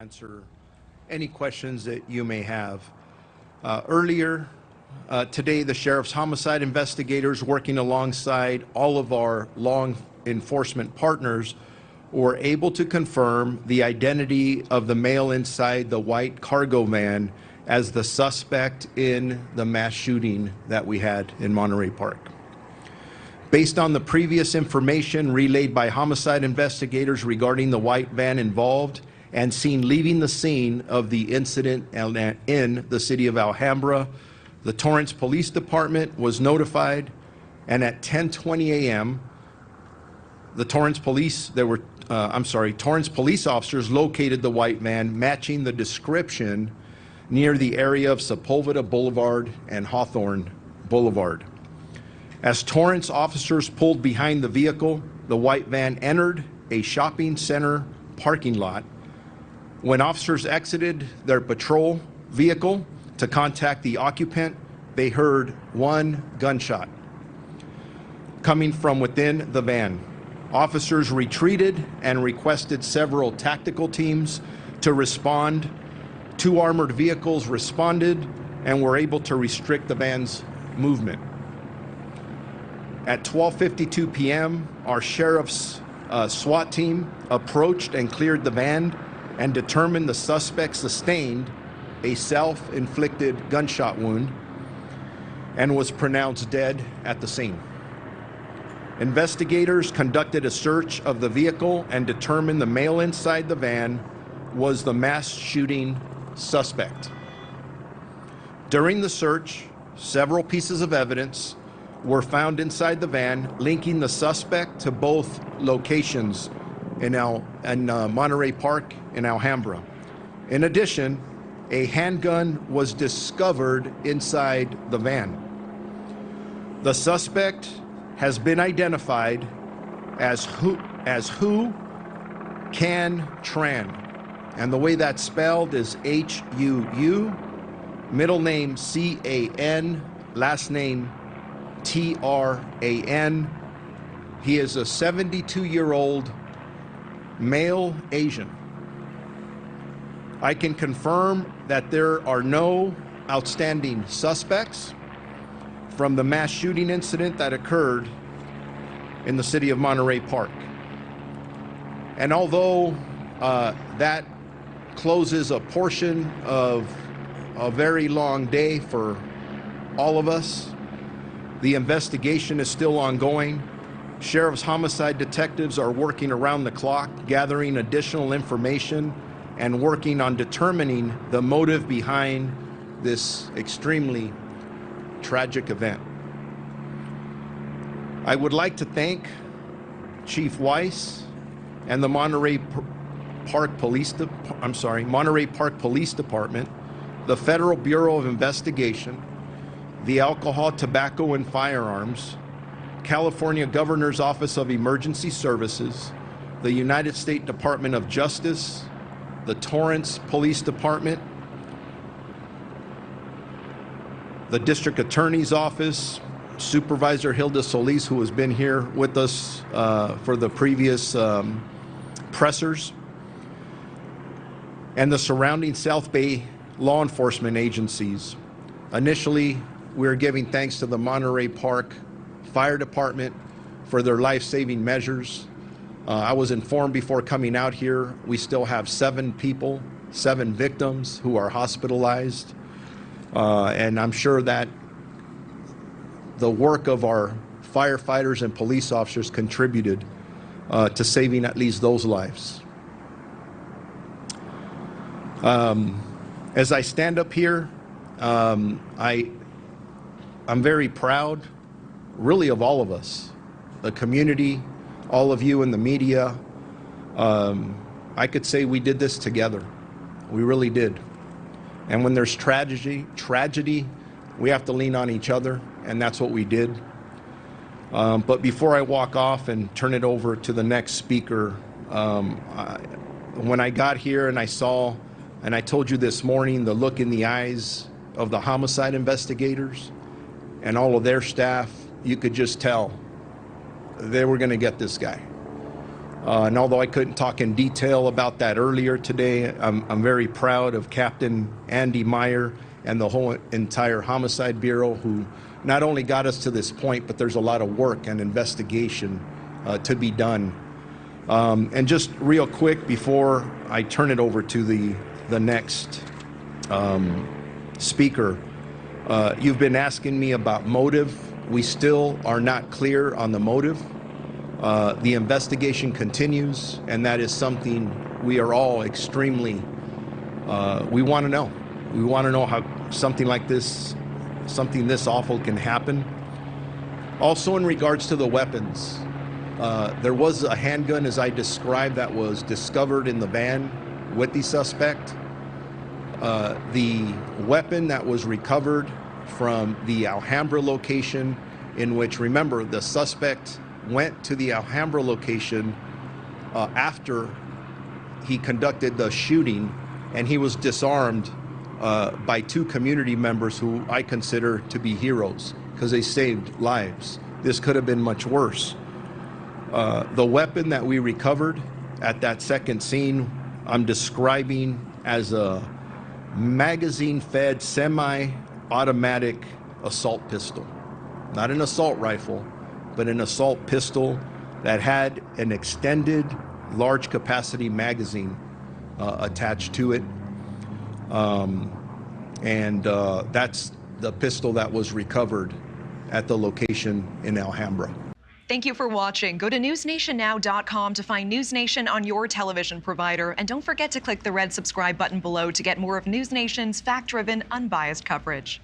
Answer any questions that you may have. Earlier today, the Sheriff's homicide investigators, working alongside all of our law enforcement partners, were able to confirm the identity of the male inside the white cargo van as the suspect in the mass shooting that we had in Monterey Park. Based on the previous information relayed by homicide investigators regarding the white van involved and seen leaving the scene of the incident in the city of Alhambra, the Torrance Police Department was notified, and at 10:20 a.m., the Torrance police officers located the white van, matching the description near the area of Sepulveda Boulevard and Hawthorne Boulevard. As Torrance officers pulled behind the vehicle, the white van entered a shopping center parking lot. When officers exited their patrol vehicle to contact the occupant, they heard one gunshot coming from within the van. Officers retreated and requested several tactical teams to respond. 2 armored vehicles responded and were able to restrict the van's movement. At 12:52 p.m., our sheriff's SWAT team approached and cleared the van and determined the suspect sustained a self-inflicted gunshot wound and was pronounced dead at the scene. Investigators conducted a search of the vehicle and determined the male inside the van was the mass shooting suspect. During the search, several pieces of evidence were found inside the van linking the suspect to both locations in Monterey Park in Alhambra. In addition, a handgun was discovered inside the van. The suspect has been identified as Hu Can Tran, and the way that's spelled is H-U-U, middle name C-A-N, last name T-R-A-N. He is a 72-year-old male Asian. I can confirm that there are no outstanding suspects from the mass shooting incident that occurred in the city of Monterey Park. And although that closes a portion of a very long day for all of us, the investigation is still ongoing. Sheriff's homicide detectives are working around the clock, gathering additional information and working on determining the motive behind this extremely tragic event. I would like to thank Chief Weiss and the Monterey Park Police Department, the Federal Bureau of Investigation, the Alcohol, Tobacco, and Firearms, California Governor's Office of Emergency Services, the United States Department of Justice, the Torrance Police Department, the District Attorney's Office, Supervisor Hilda Solis, who has been here with us for the previous pressers, and the surrounding South Bay law enforcement agencies. Initially, we're giving thanks to the Monterey Park Fire Department for their life-saving measures. I was informed before coming out here, we still have 7 victims who are hospitalized. And I'm sure that the work of our firefighters and police officers contributed to saving at least those lives. As I stand up here, I'm very proud, really, of all of us, the community, all of you in the media. I could say we did this together. We really did. And when there's tragedy, we have to lean on each other, and that's what we did. But before I walk off and turn it over to the next speaker, when I got here and I saw, and I told you this morning, the look in the eyes of the homicide investigators and all of their staff, you could just tell they were going to get this guy. And although I couldn't talk in detail about that earlier today, I'm very proud of Captain Andy Meyer and the whole entire Homicide Bureau, who not only got us to this point, but there's a lot of work and investigation to be done. And just real quick before I turn it over to the next speaker, you've been asking me about motive. We still are not clear on the motive. The investigation continues, and that is something we are all extremely, we want to know. We want to know how something like this, something this awful can happen. Also, in regards to the weapons, there was a handgun, as I described, that was discovered in the van with the suspect. The weapon that was recovered from the Alhambra location, in which, remember, the suspect went to the Alhambra location after he conducted the shooting, and he was disarmed by two community members who I consider to be heroes because they saved lives. This could have been much worse. The weapon that we recovered at that second scene, I'm describing as a magazine-fed semi-automatic assault pistol. Not an assault rifle, but an assault pistol that had an extended large capacity magazine attached to it. That's the pistol that was recovered at the location in Alhambra. Thank you for watching. Go to newsnationnow.com to find News Nation on your television provider. And don't forget to click the red subscribe button below to get more of News Nation's fact-driven, unbiased coverage.